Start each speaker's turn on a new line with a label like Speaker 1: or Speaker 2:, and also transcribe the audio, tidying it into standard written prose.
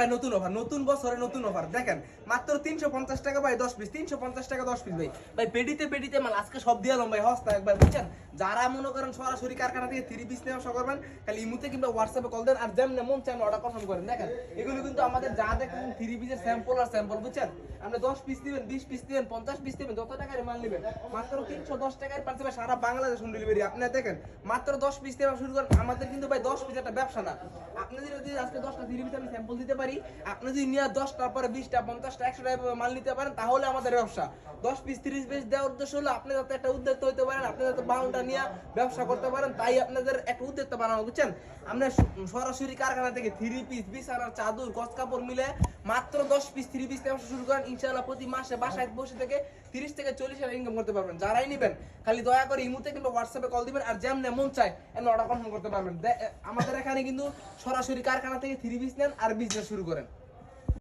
Speaker 1: ভাই নতুন অফার, নতুন বছরে নতুন অফার। দেখেন মাত্র 350 টাকা ভাই 10 পিস, 350 টাকা 10 পিস ভাই। ভাই পেডিতে মাল আজকে সব দিয়ালাম ভাই হস্তা একবার, বুঝছেন? যারা মনে করেন সরাসরি কারখানা থেকে 3 পিস নেওয়া শখ করবেন, খালি ইমুতে কিংবা হোয়াটসঅ্যাপে কল দেন, আর যেমন মন চান অর্ডার কনফার্ম করেন। দেখেন এগুলো কিন্তু আমাদের যা দেখেন 3 পিসের স্যাম্পল আর স্যাম্পল, বুঝছেন? আপনি 10 পিস নেবেন, 20 পিস নেবেন, 50 পিস নেবেন, যত টাকার মাল নেবেন মাত্র 310 টাকায় পাচ্ছেন ভাই সারা বাংলাদেশ হোম ডেলিভারি। আপনি দেখেন মাত্র 10 পিস থেকে শুরু করেন। আমাদের কিন্তু ভাই 10 পিস একটা ব্যবসা না। আপনি যদি আজকে 10টা 3 পিস আমি স্যাম্পল দিতে পারি, আপনি যদি নিয়ে 10টার পরে 20টা 50টা 100টা মাল নিতে পারেন, তাহলে আমাদের ব্যবসা। 10 পিস 30 পিস দেওয়ার উদ্দেশ্য হলো আপনি যাতে একটা উদ্যোক্তা হতে পারেন, আপনি যাতে 52টা নিয়ে ব্যবসা করতে পারেন, তাই আপনাদের একটা উদ্যোক্তা বানানো, বুঝছেন? আমরা সরাসরি কারখানা থেকে 3 পিস বিছানার চাদর গজ কাপড় মিলে মাত্র 10 পিস 3 পিস ব্যবসা শুরু করেন, ইনশাআল্লাহ প্রতি মাসে বাসায় বসে থেকে 30 থেকে 40 হাজার ইনকাম করতে পারবেন। যারাই নেবেন খালি দয়া করে ইমুতে কিংবা হোয়াটসঅ্যাপে কল দিবেন, আর যেমন মন চায় এমন অর্ডার কনফার্ম করতে পারবেন। আমাদের এখানে কিন্তু সরাসরি কারখানা থেকে 3 পিস নেন আর বিজনেস শুরু করেন।